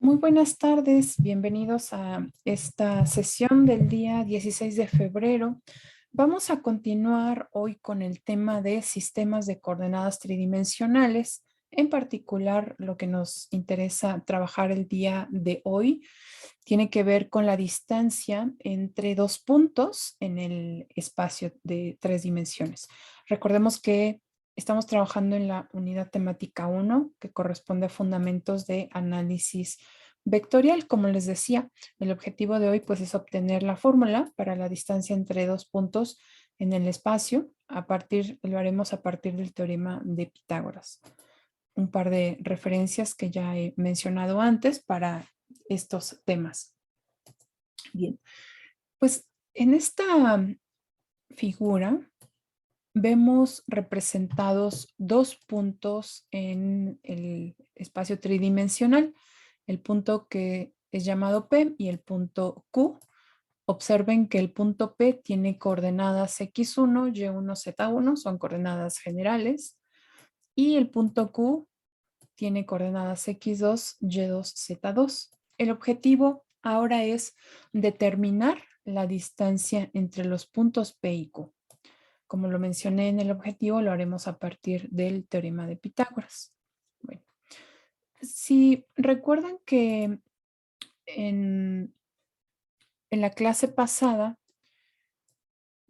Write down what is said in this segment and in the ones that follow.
Muy buenas tardes, bienvenidos a esta sesión del día 16 de febrero. Vamos a continuar hoy con el tema de sistemas de coordenadas tridimensionales. En particular, lo que nos interesa trabajar el día de hoy tiene que ver con la distancia entre dos puntos en el espacio de tres dimensiones. Recordemos que estamos trabajando en la unidad temática 1, que corresponde a fundamentos de análisis vectorial. Como les decía, el objetivo de hoy pues, es obtener la fórmula para la distancia entre dos puntos en el espacio. Lo haremos a partir del teorema de Pitágoras. Un par de referencias que ya he mencionado antes para estos temas. Bien, pues en esta figura vemos representados dos puntos en el espacio tridimensional, el punto que es llamado P y el punto Q. Observen que el punto P tiene coordenadas X1, Y1, Z1, son coordenadas generales, y el punto Q tiene coordenadas X2, Y2, Z2. El objetivo ahora es determinar la distancia entre los puntos P y Q. Como lo mencioné en el objetivo, lo haremos a partir del teorema de Pitágoras. Bueno, si recuerdan que en la clase pasada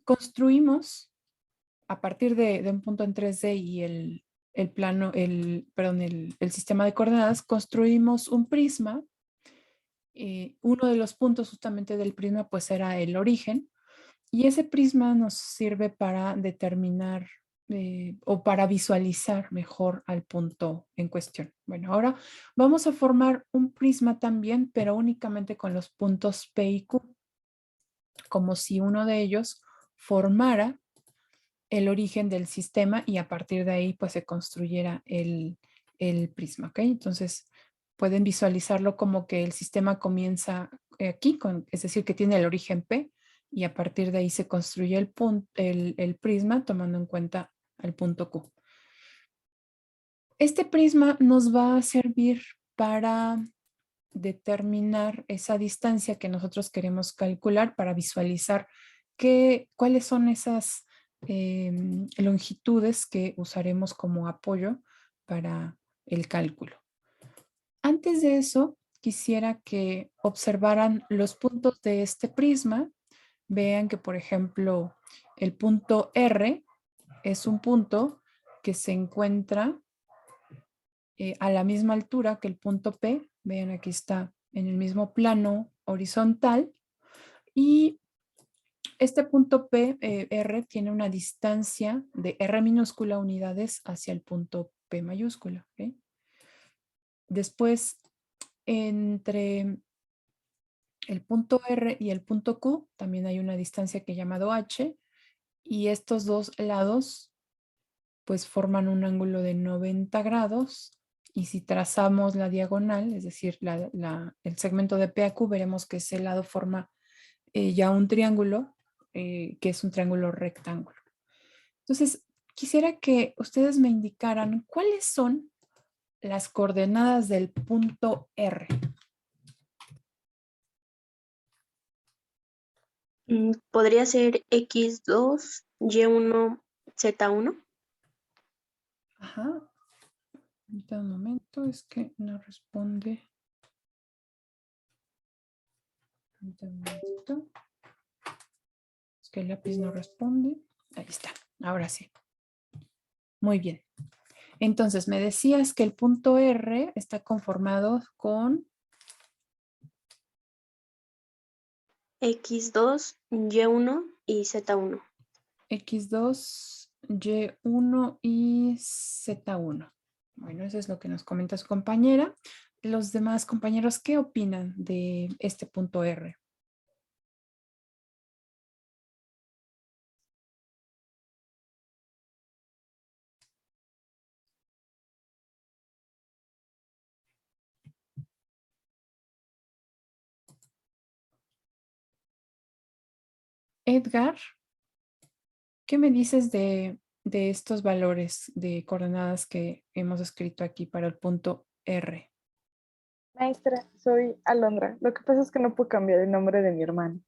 construimos a partir de un punto en 3D y el sistema de coordenadas, construimos un prisma. Uno de los puntos justamente del prisma pues era el origen, y ese prisma nos sirve para determinar o para visualizar mejor al punto en cuestión. Bueno, ahora vamos a formar un prisma también, pero únicamente con los puntos P y Q, como si uno de ellos formara el origen del sistema y a partir de ahí pues se construyera el prisma, ¿ok? Entonces pueden visualizarlo como que el sistema comienza aquí, es decir, que tiene el origen P y a partir de ahí se construye el prisma tomando en cuenta el punto Q. Este prisma nos va a servir para determinar esa distancia que nosotros queremos calcular, para visualizar cuáles son esas longitudes que usaremos como apoyo para el cálculo. Antes de eso, quisiera que observaran los puntos de este prisma. Vean que, por ejemplo, el punto R es un punto que se encuentra a la misma altura que el punto P. Vean, aquí está en el mismo plano horizontal. Y este punto P, R, tiene una distancia de R minúscula unidades hacia el punto P mayúscula. ¿Okay? Después, entre el punto R y el punto Q, también hay una distancia que he llamado H, y estos dos lados pues forman un ángulo de 90 grados, y si trazamos la diagonal, es decir, el segmento de P a Q, veremos que ese lado forma ya un triángulo, que es un triángulo rectángulo. Entonces, quisiera que ustedes me indicaran cuáles son las coordenadas del punto R. Podría ser X2, Y1, Z1. Ajá. Ahorita un momento, es que no responde. Ahorita un momentito. Es que el lápiz no responde. Ahí está. Ahora sí. Muy bien. Entonces, me decías que el punto R está conformado con X2, Y1 y Z1. X2, Y1 y Z1. Bueno, eso es lo que nos comenta su compañera. Los demás compañeros, ¿qué opinan de este punto R? Edgar, ¿qué me dices de estos valores de coordenadas que hemos escrito aquí para el punto R? Maestra, soy Alondra. Lo que pasa es que no puedo cambiar el nombre de mi hermano.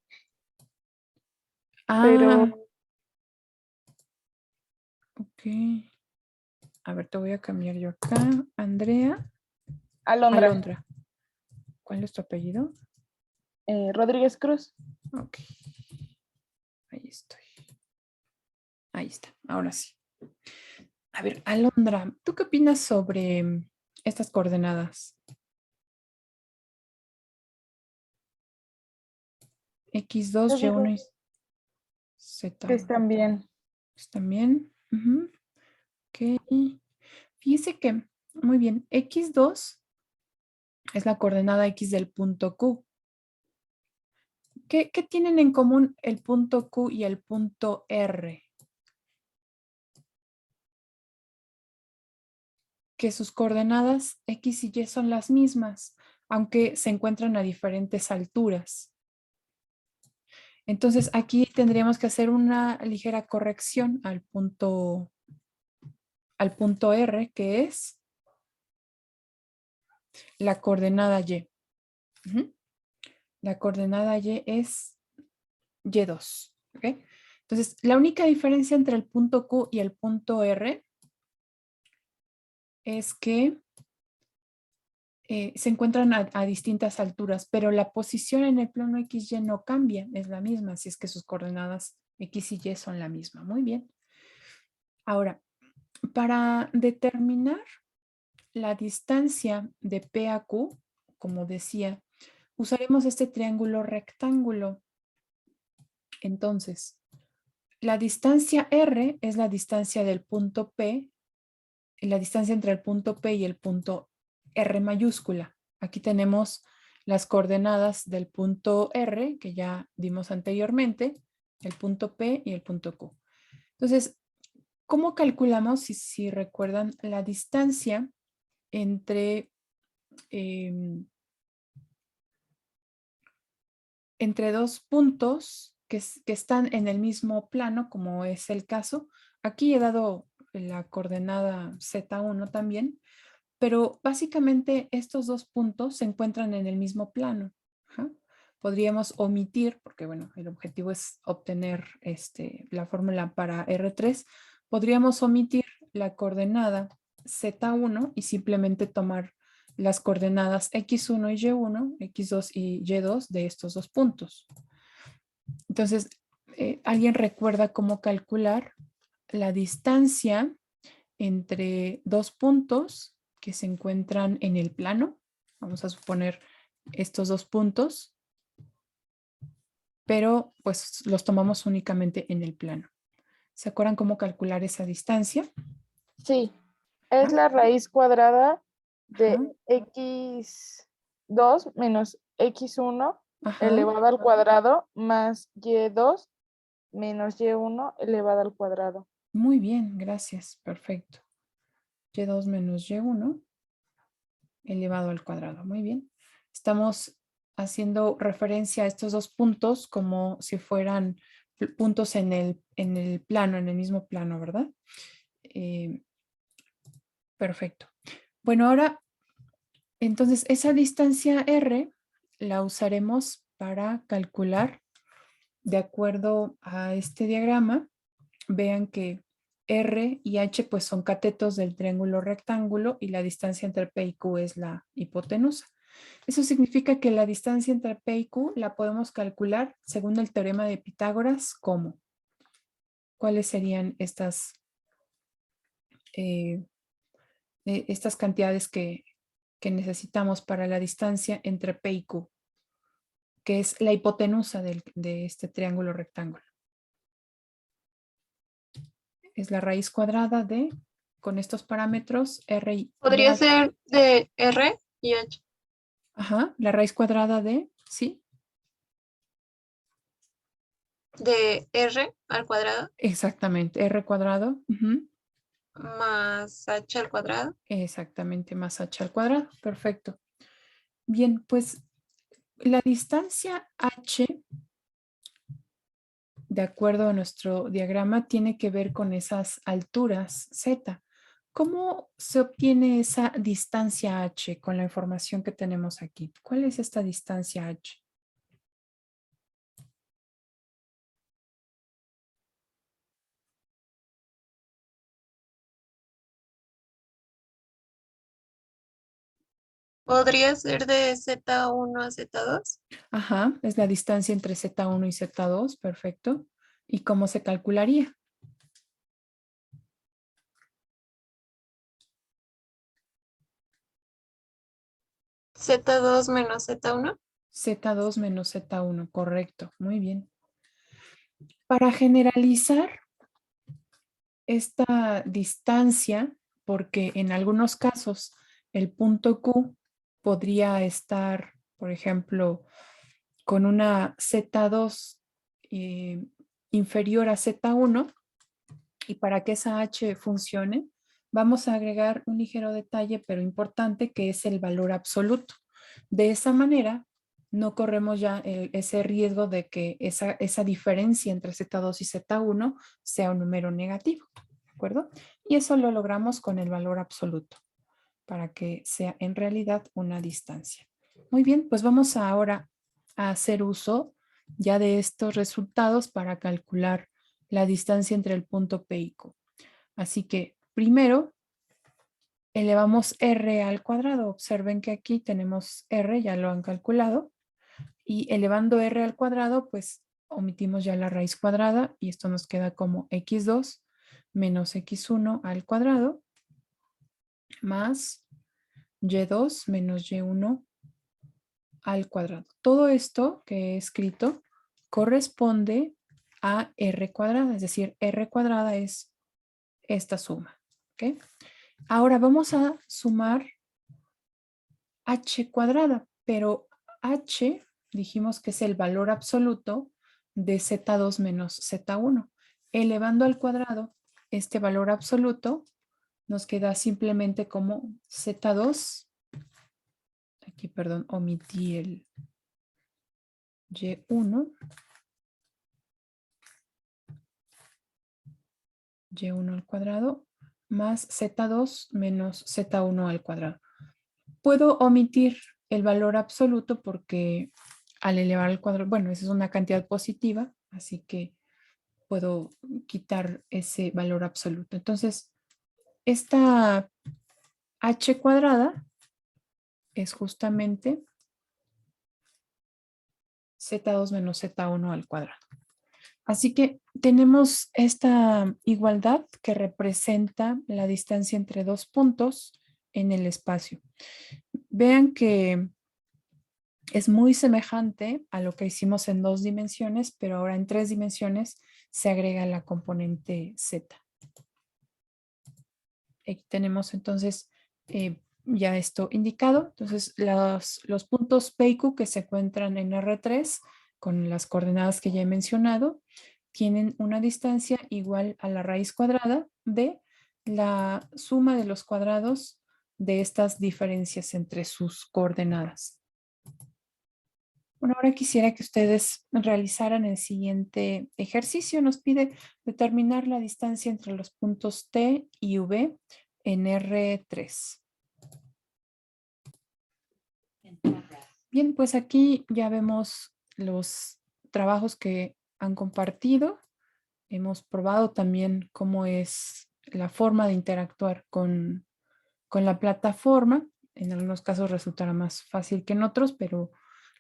Ah, Pero ok. A ver, te voy a cambiar yo acá. Andrea Alondra Alondra. ¿Cuál es tu apellido? Rodríguez Cruz. Ok. Ahí estoy. Ahí está. Ahora sí. A ver, Alondra, ¿tú qué opinas sobre estas coordenadas? X2, Yo Y1 digo y que Z1. están bien. ¿Están bien? Ujú. Ok. Fíjese que, muy bien, X2 es la coordenada X del punto Q. ¿Qué tienen en común el punto Q y el punto R? Que sus coordenadas X y Y son las mismas, aunque se encuentran a diferentes alturas. Entonces aquí tendríamos que hacer una ligera corrección al punto R, que es la coordenada Y. Ujú. La coordenada Y es Y2. ¿Ok? Entonces, la única diferencia entre el punto Q y el punto R es que se encuentran a distintas alturas, pero la posición en el plano XY no cambia, es la misma, si es que sus coordenadas X y Y son la misma. Muy bien. Ahora, para determinar la distancia de P a Q, como decía, usaremos este triángulo rectángulo. Entonces, la distancia R es la distancia del punto P, la distancia entre el punto P y el punto R mayúscula. Aquí tenemos las coordenadas del punto R, que ya vimos anteriormente, el punto P y el punto Q. Entonces, ¿cómo calculamos, si recuerdan, la distancia entre, entre dos puntos que están en el mismo plano, como es el caso? Aquí he dado la coordenada Z1 también, pero básicamente estos dos puntos se encuentran en el mismo plano. Ajá. Podríamos omitir, porque bueno, el objetivo es obtener la fórmula para R3, podríamos omitir la coordenada Z1 y simplemente tomar las coordenadas X1 y Y1, X2 y Y2 de estos dos puntos. Entonces, ¿alguien recuerda cómo calcular la distancia entre dos puntos que se encuentran en el plano? Vamos a suponer estos dos puntos, pero pues los tomamos únicamente en el plano. ¿Se acuerdan cómo calcular esa distancia? Sí, es Ajá, la raíz cuadrada de ajá, x2 menos x1 ajá. elevado al cuadrado más y2 menos y1 elevado al cuadrado. Muy bien, gracias. Perfecto. Y2 menos Y1 elevado al cuadrado. Muy bien. Estamos haciendo referencia a estos dos puntos como si fueran puntos en el plano, en el mismo plano, ¿verdad? Eh, perfecto. Bueno, ahora, entonces esa distancia R la usaremos para calcular de acuerdo a este diagrama. Vean que R y H pues son catetos del triángulo rectángulo y la distancia entre P y Q es la hipotenusa. Eso significa que la distancia entre P y Q la podemos calcular según el teorema de Pitágoras. ¿Cómo? ¿Cuáles serían eh, estas cantidades que necesitamos para la distancia entre P y Q, que es la hipotenusa de este triángulo rectángulo? Es la raíz cuadrada de, con estos parámetros, R y Podría H. ser de R y H. Ajá, la raíz cuadrada de, ¿sí? De R al cuadrado Exactamente, R cuadrado. Ujú. más H al cuadrado. Exactamente, más H al cuadrado. Perfecto. Bien, pues la distancia H, de acuerdo a nuestro diagrama, tiene que ver con esas alturas Z. ¿Cómo se obtiene esa distancia h con la información que tenemos aquí? ¿Cuál es esta distancia h? ¿Podría ser de Z1 a Z2? Ajá, es la distancia entre Z1 y Z2, perfecto. ¿Y cómo se calcularía? Z2 menos Z1. Z2 menos Z1, correcto, muy bien. Para generalizar esta distancia, porque en algunos casos el punto Q podría estar, por ejemplo, con una Z2 inferior a Z1, y para que esa H funcione, vamos a agregar un ligero detalle, pero importante, que es el valor absoluto. De esa manera, no corremos ya ese riesgo de que esa diferencia entre Z2 y Z1 sea un número negativo, ¿de acuerdo? Y eso lo logramos con el valor absoluto, para que sea en realidad una distancia. Muy bien, pues vamos ahora a hacer uso ya de estos resultados para calcular la distancia entre el punto P y Q. Así que primero elevamos R al cuadrado. Observen que aquí tenemos R, ya lo han calculado. Y elevando R al cuadrado, pues omitimos ya la raíz cuadrada y esto nos queda como x2 menos x1 al cuadrado más y2 menos y1 al cuadrado. Todo esto que he escrito corresponde a R cuadrada, es decir, R cuadrada es esta suma. ¿Ok? Ahora vamos a sumar h cuadrada, pero h dijimos que es el valor absoluto de z2 menos z1. Elevando al cuadrado este valor absoluto, nos queda simplemente como z2. Aquí, perdón, omití el y1. y1 al cuadrado más z2 menos z1 al cuadrado. Puedo omitir el valor absoluto porque al elevar al cuadrado, bueno, esa es una cantidad positiva, así que puedo quitar ese valor absoluto. Entonces, esta h cuadrada es justamente z2 menos z1 al cuadrado. Así que tenemos esta igualdad que representa la distancia entre dos puntos en el espacio. Vean que es muy semejante a lo que hicimos en 2 dimensiones, pero ahora en 3 dimensiones se agrega la componente z. Aquí tenemos entonces ya esto indicado. Entonces los puntos P y Q que se encuentran en R3 con las coordenadas que ya he mencionado tienen una distancia igual a la raíz cuadrada de la suma de los cuadrados de estas diferencias entre sus coordenadas. Bueno, ahora quisiera que ustedes realizaran el siguiente ejercicio. Nos pide determinar la distancia entre los puntos T y V en R3. Bien, pues aquí ya vemos los trabajos que han compartido. Hemos probado también cómo es la forma de interactuar con la plataforma. En algunos casos resultará más fácil que en otros, pero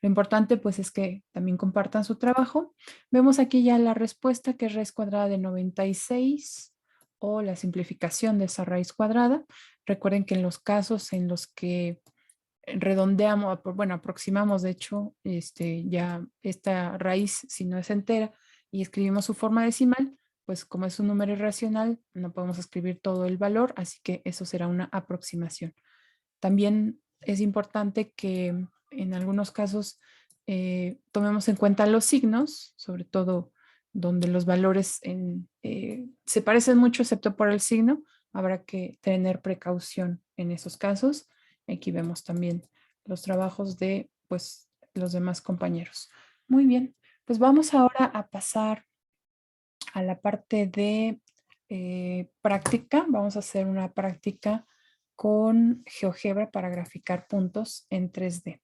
lo importante pues es que también compartan su trabajo. Vemos aquí ya la respuesta, que es raíz cuadrada de 96 o la simplificación de esa raíz cuadrada. Recuerden que en los casos en los que redondeamos, bueno, aproximamos de hecho ya esta raíz, si no es entera, y escribimos su forma decimal, pues como es un número irracional, no podemos escribir todo el valor, así que eso será una aproximación. También es importante que en algunos casos tomemos en cuenta los signos, sobre todo donde los valores se parecen mucho excepto por el signo. Habrá que tener precaución en esos casos. Aquí vemos también los trabajos de pues, los demás compañeros. Muy bien, pues vamos ahora a pasar a la parte de práctica. Vamos a hacer una práctica con GeoGebra para graficar puntos en 3D.